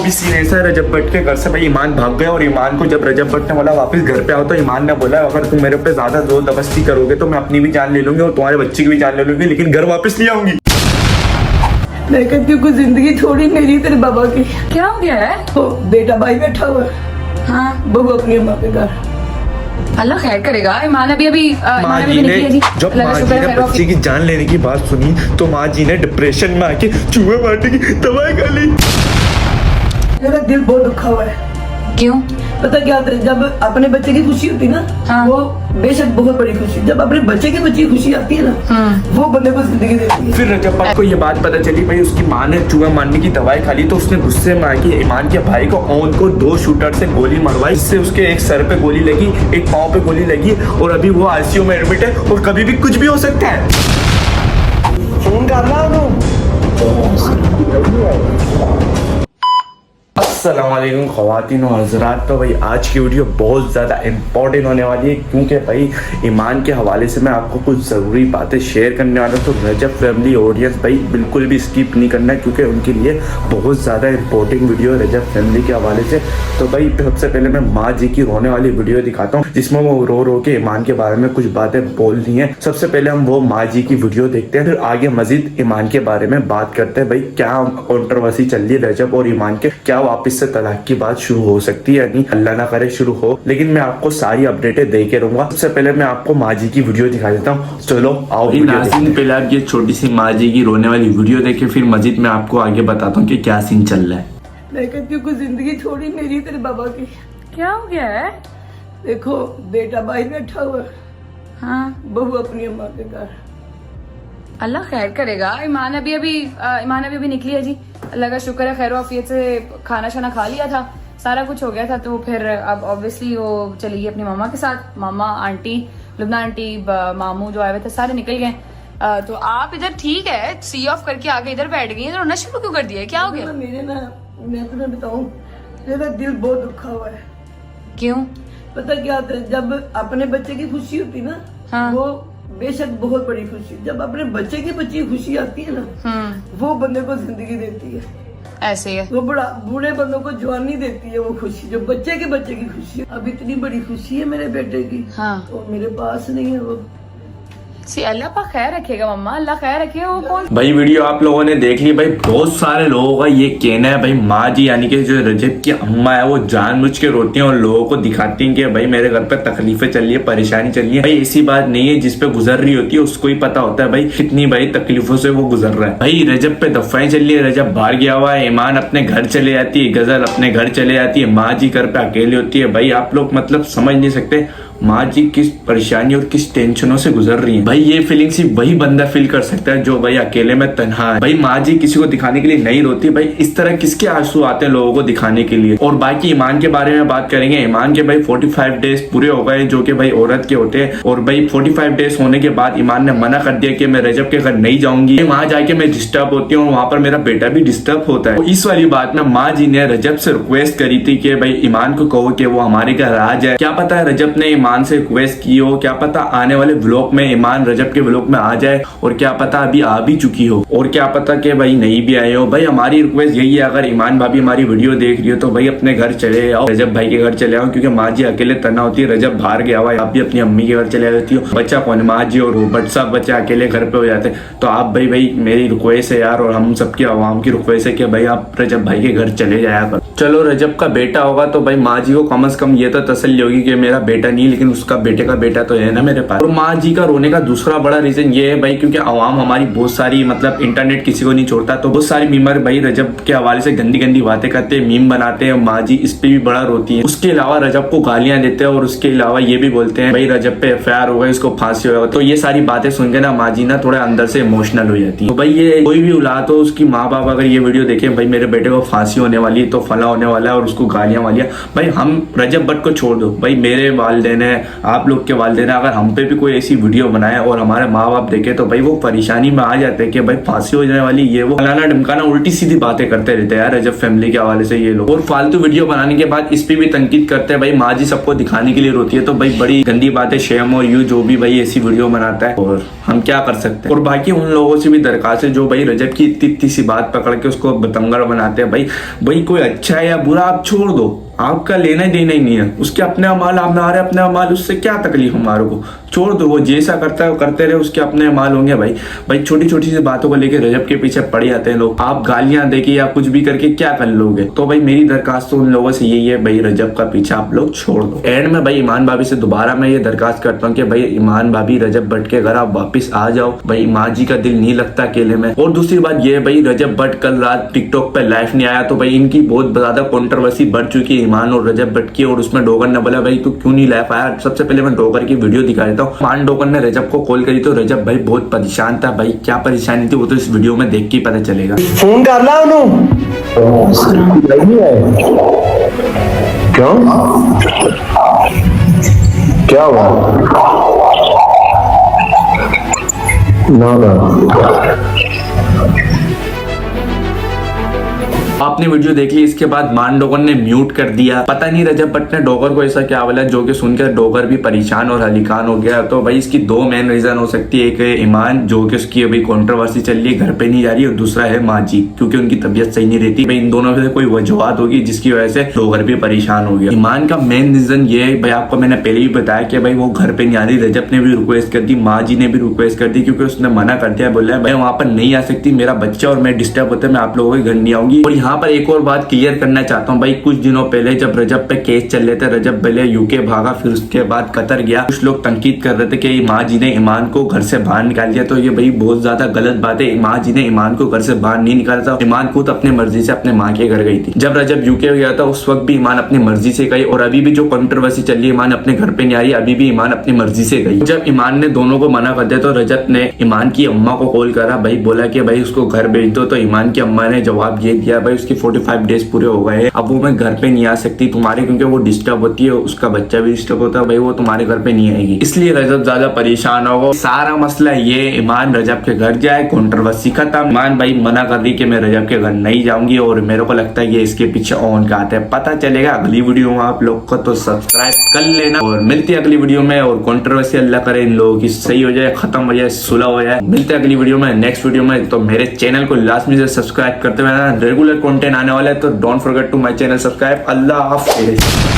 भी सीन ऐसा है, रजब भट्ट के घर से भाई ईमान भाग गया और ईमान को जब रजब भट्ट ने बोला वापस घर पे आओ तो ईमान ने बोला अगर तुम मेरे पे ज्यादा जोर दबस्ती करोगे तो मैं अपनी भी जान ले लूंगी और तुम्हारे बच्चे की भी जान ले लूंगी, लेकिन घर वापस नहीं आऊंगी। मैं कहती हूँ जिंदगी थोड़ी मेरी तेरे बाबा की। क्या हो गया है? तो बेटा भाई बैठा हुआ है, हाँ बहू अपनी अम्मा के घर। अल्लाह खैर करेगा। ईमान अभी माँ जी ने जब माँ जी ने बच्चे की जान लेने की बात सुनी तो माँ जी ने डिप्रेशन में आके चूहे मारने की दवाई खा ली। मेरा दिल बहुत दुखा हुआ है। क्यों? पता क्या होता है, जब अपने बच्चे की खुशी होती है ना, हाँ। वो बेशक बहुत बड़ी खुशी, जब अपने बच्चे की बच्ची की खुशी आती है ना, वो बंदे को जिंदगी देती है। फिर रजब भट्ट को ये बात पता चली भाई उसकी माँ ने चूहा मारने की दवाई खा ली, तो उसने गुस्से में आके ईमान के भाई को ऑन को 2 शूटर से गोली मरवाई, जिससे उसके एक सर पे गोली लगी, एक पाँव पे गोली लगी और अभी वो आईसीयू में एडमिट है और कभी भी कुछ भी हो सकता है। फोन कर रहा हूँ। अस्सलामुअलैकुम ख़वातीन और हज़रात। तो भाई आज की वीडियो बहुत ज़्यादा इम्पोर्टेंट होने वाली है क्योंकि भाई ईमान के हवाले से मैं आपको कुछ ज़रूरी बातें शेयर करने वाला हूँ। तो रजब फैमिली ऑडियंस भाई बिल्कुल भी स्किप नहीं करना क्योंकि उनके लिए बहुत ज़्यादा इम्पोर्टेंट वीडियो है रजब फैमिली के हवाले से। तो भाई सबसे पहले मैं माँ जी की रोने वाली वीडियो दिखाता हूँ जिसमें वो रो रो के ईमान के बारे में कुछ बातें बोल रही हैं। सबसे पहले हम वो माँ जी की वीडियो देखते हैं, फिर आगे मजीद ईमान के बारे में बात करते हैं। भाई क्या कॉन्ट्रोवर्सी चल रही है रजब और ईमान के, क्या वापस से तलाक की बात शुरू हो सकती है, नहीं अल्लाह ना करे शुरू हो, लेकिन मैं आपको सारी अपडेटें दे के रहूंगा। सबसे पहले मैं आपको माँ जी की वीडियो दिखा देता हूँ। चलो आओ नाज़रीन, पहले आप ये छोटी सी माँ जी की रोने वाली वीडियो देखे, फिर मजीद मैं आपको आगे बताता हूँ कि क्या सीन चल रहा है। मैं कहती हूँ जिंदगी थोड़ी मेरी तेरे बाबा की। क्या हो गया है? देखो बेटा भाई बैठा हुआ है, हाँ बहू अपनी अम्मा के घर। अल्लाह खैर करेगा। ईमान अभी निकली है जी, अल्लाह का शुक्र है, खैर आफियत से खाना शाना खा लिया था, सारा कुछ हो गया था। तो फिर अब ऑब्वियसली वो चली गई अपनी मामा के साथ। मामा, आंटी, लुबना आंटी, मामू जो आए हुए थे सारे निकल गए। तो आप इधर ठीक है सी ऑफ करके आके इधर बैठ गई, तो रोना शुरू क्यों कर दिया है? क्या हो गया? मैं तुम्हें बताऊं, मेरा दिल बहुत दुखा हुआ है। क्यों? पता क्या होता है, जब अपने बच्चे की खुशी होती ना, हाँ। वो बेशक बहुत बड़ी खुशी, जब अपने बच्चे की बच्ची की खुशी आती है ना, वो बंदे को जिंदगी देती है। ऐसे ही है। वो बूढ़े बंदों को जवानी देती है वो खुशी, जो बच्चे के बच्चे की खुशी। अब इतनी बड़ी खुशी है मेरे बेटे की, हाँ। और मेरे पास नहीं है वो। अल्लाह पा खैर रखेगा मम्मा, अल्लाह खैर रखेगा। वो कौन? भाई वीडियो आप लोगों ने देख ली। भाई बहुत सारे लोगों का ये कहना है भाई माँ जी यानी कि जो रजब की अम्मा है वो जानबूझ के रोती हैं और लोगों को दिखाती हैं कि भाई मेरे घर पे तकलीफें चल रही है, परेशानी चल रही है। भाई ऐसी बात नहीं है, जिसपे गुजर रही होती है उसको ही पता होता है भाई कितनी भाई तकलीफों से वो गुजर रहा है। भाई रजब पे दफाएं चल रही है, रजब बाहर गया हुआ है, ईमान अपने घर चले जाती है, गजल अपने घर चले जाती है, माँ जी घर पे अकेली होती है। भाई आप लोग मतलब समझ नहीं सकते माँ जी किस परेशानी और किस टेंशनों से गुजर रही है। भाई ये फीलिंग सिर्फ वही बंदा फील कर सकता है जो भाई अकेले में तन्हा है। भाई माँ जी किसी को दिखाने के लिए नहीं रोती। भाई इस तरह किसके आंसू आते हैं लोगों को दिखाने के लिए। और बाकी ईमान के बारे में बात करेंगे। ईमान के भाई 45 डेज पूरे हो गए जो कि भाई औरत के होते हैं, और भाई 45 डेज होने के बाद ईमान ने मना कर दिया कि मैं रजब के घर नहीं जाऊंगी, वहां जाके मैं डिस्टर्ब होती हूँ, वहां पर मेरा बेटा भी डिस्टर्ब होता है। तो इस वाली बात में माँ जी ने रजब से रिक्वेस्ट करी थी कि भाई ईमान को कहो कि वो हमारे घर आ जाए। क्या पता है रजब ने ईमान से रिक्वेस्ट की हो, क्या पता आने वाले व्लॉग में ईमान रजब के व्लॉग में आ जाए, और क्या पता अभी आ भी चुकी हो, और क्या पता कि भाई नहीं भी आए हो। भाई हमारी रिक्वेस्ट यही है, अगर ईमान भाभी हमारी वीडियो देख रही हो तो भाई अपने घर चले आओ, रजब भाई के घर चले आओ, क्योंकि माँ जी अकेले तना होती है। रजब बाहर गया हुआ है, आप भी अपनी अम्मी के घर चले जाती हो, बच्चा कौन, माँ जी और बट सब बच्चे अकेले घर पे हो जाते। तो आप भाई मेरी रिक्वेस्ट है यार, और हम सबकी आवाम की रिक्वेस्ट है कि भाई आप रजब भाई के घर चले जाया करो। चलो रजब का बेटा होगा तो भाई माँ जी को कम से कम ये तो तसल्ली होगी कि मेरा बेटा नहीं लेकिन उसका बेटे का बेटा तो है ना मेरे पास। और माँ जी का रोने का दूसरा बड़ा रीजन ये है भाई क्योंकि आवाम हमारी बहुत सारी मतलब इंटरनेट किसी को नहीं छोड़ता, तो बहुत सारी मीमर भाई रजब के हवाले से गंदी गंदी बातें करते हैं, मीम बनाते हैं। माँ जी इस पे भी बड़ा रोती है। उसके अलावा रजब को गालियां देते हैं, और उसके अलावा ये भी बोलते हैं भाई रजब पे एफआईआर होगा, इसको फांसी होगा। तो ये सारी बातें सुन के ना माँ जी ना थोड़ा अंदर से इमोशनल हो जाती है। तो भाई ये कोई भी औलाद हो उसकी माँ बाप अगर ये वीडियो देखे भाई मेरे बेटे को फांसी होने वाली है, तो फला होने वाला है, और उसको गालियां वालियां, भाई हम रजब भट्ट को छोड़ दो, भाई मेरे वालिदैन है, आप लोग के वालिदैन है, अगर हम पे भी कोई ऐसी वीडियो बनाए और हमारे माँ बाप देखे तो भाई वो परेशानी में आ जाते हैं कि भाई फांसी हो जाने वाली, ये वो फलाना ढमकाना उल्टी सीधी बातें करते रहते हैं यार रजब फैमिली के हवाले से ये लोग। और फालतू वीडियो बनाने के बाद इस पे भी तनकीद करते हैं भाई माँ जी सबको दिखाने के लिए रोती है, तो भाई बड़ी गंदी बातें शेम और यू जो भी भाई ऐसी वीडियो बनाता है, और हम क्या कर सकते हैं। और बाकी उन लोगों से भी दरखास्त है जो भाई रजब की इतनी सी बात पकड़ के उसको बतंगड़ बनाते हैं। भाई कोई अच्छा अच्छा है या बुरा आप छोड़ दो, आपका लेना देना ही नहीं है, उसके अपने अमाल, आप ना रहे अपने अमाल, उससे क्या तकलीफ हमारे को, छोड़ दो, वो जैसा करता है वो करते रहे, उसके अपने अमाल होंगे। भाई छोटी छोटी सी बातों को लेकर रजब के पीछे पड़ जाते हैं लोग। आप गालियां देके या कुछ भी करके क्या कर लोगे? तो भाई मेरी दरखास्त तो उन लोगों से यही है, भाई रजब का पीछा आप लोग छोड़ दो। एंड में भाई ईमान भाभी से दोबारा मैं ये दरखास्त करता हूँ कि भाई ईमान भाभी रजब भट्ट के घर आप वापिस आ जाओ, भाई माँ जी का दिल नहीं लगता अकेले में। और दूसरी बात ये है भाई, रजब भट्ट कल रात टिकटॉक पे लाइव नहीं आया तो भाई इनकी बहुत ज्यादा कंट्रोवर्सी बढ़ चुकी है ईमान और रजब भट्ट की। और उसमें डोगर ने बोला भाई तू क्यों नहीं लाइव आया। सबसे पहले मैं डोगर की वीडियो दिखा देता हूँ। ईमान डोगर ने रजब को कॉल करी तो रजब भाई बहुत परेशान था। भाई क्या परेशानी थी वो तो इस वीडियो में देख के पता चलेगा। फोन कर ला उन्होंने क्यों, क्या हुआ? ना आपने वीडियो देख ली, इसके बाद मान डोगर ने म्यूट कर दिया। पता नहीं रजब भट्ट ने डोगर को ऐसा क्या बोला जो कि सुनकर डोगर भी परेशान और हलीकान हो गया। तो भाई इसकी दो मेन रीजन हो सकती है, एक है ईमान जो कि उसकी अभी कंट्रोवर्सी चल रही है, घर पे नहीं जा रही, और दूसरा है माँ जी क्योंकि उनकी तबीयत सही नहीं रहती। भाई इन दोनों में से कोई वजूहत होगी जिसकी वजह से डोगर भी परेशान हो गया। ईमान का मेन रीजन ये है भाई, आपको मैंने पहले ही बताया कि भाई वो घर पे नहीं आ रही। रजब ने भी रिक्वेस्ट कर दी, माँ जी ने भी रिक्वेस्ट कर दी, क्योंकि उसने मना कर दिया, बोला भाई वहां पर नहीं आ सकती, मेरा बच्चा और मैं डिस्टर्ब होते, मैं आप लोगों के घर नहीं आऊंगी। और यहाँ पर एक और बात क्लियर करना चाहता हूँ भाई, कुछ दिनों पहले जब रजब पे केस चल रहे थे, रजब पहले यूके भागा फिर उसके बाद कतर गया, कुछ लोग तनकीद कर रहे थे कि माँ जी ने ईमान को घर से बाहर निकाल दिया। तो ये भाई बहुत ज्यादा गलत बात है। माँ जी ने ईमान को घर से बाहर नहीं निकाला था, ईमान खुद अपनी मर्जी से अपने माँ के घर गई थी। जब रजब यूके गया था उस वक्त भी ईमान अपनी मर्जी से गई, और अभी भी जो कंट्रोवर्सी चल रही है ईमान अपने घर पे नहीं आ रही, अभी भी ईमान अपनी मर्जी से गई। जब ईमान ने दोनों को मना कर दिया तो रजब ने ईमान की अम्मा को कॉल करा, भाई बोला कि भाई उसको घर भेज दो। तो ईमान की अम्मा ने जवाब ये दिया, भाई उसकी 45 डेज पूरे हो गए, अब वो मैं घर पे नहीं आ सकती तुम्हारे, क्योंकि वो डिस्टर्ब होती है, उसका बच्चा भी डिस्टर्ब होता है, भाई वो तुम्हारे घर पे नहीं आएगी। इसलिए रजब ज्यादा परेशान होगा। सारा मसला ये, ईमान रजब के घर जाए, कंट्रोवर्सी खत्म। ईमान भाई मना कर रही कि मैं रजब के घर नहीं जाऊंगी, और मेरे को लगता है ये इसके पीछे ऑन का आता है, पता चलेगा अगली वीडियो में आप लोग को। तो सब्सक्राइब कर लेना और मिलती है अगली वीडियो में। और कंट्रोवर्सी अल्लाह करे इन लोगों की सही हो जाए, खत्म हो जाए, सुलह हो जाए। मिलते हैं अगली वीडियो में, नेक्स्ट वीडियो में। तो मेरे चैनल को लाजमी से सब्सक्राइब करते हुए, रेगुलर कंटेंट आने वाला है, तो don't forget to my channel subscribe. अल्लाह हाफिज़।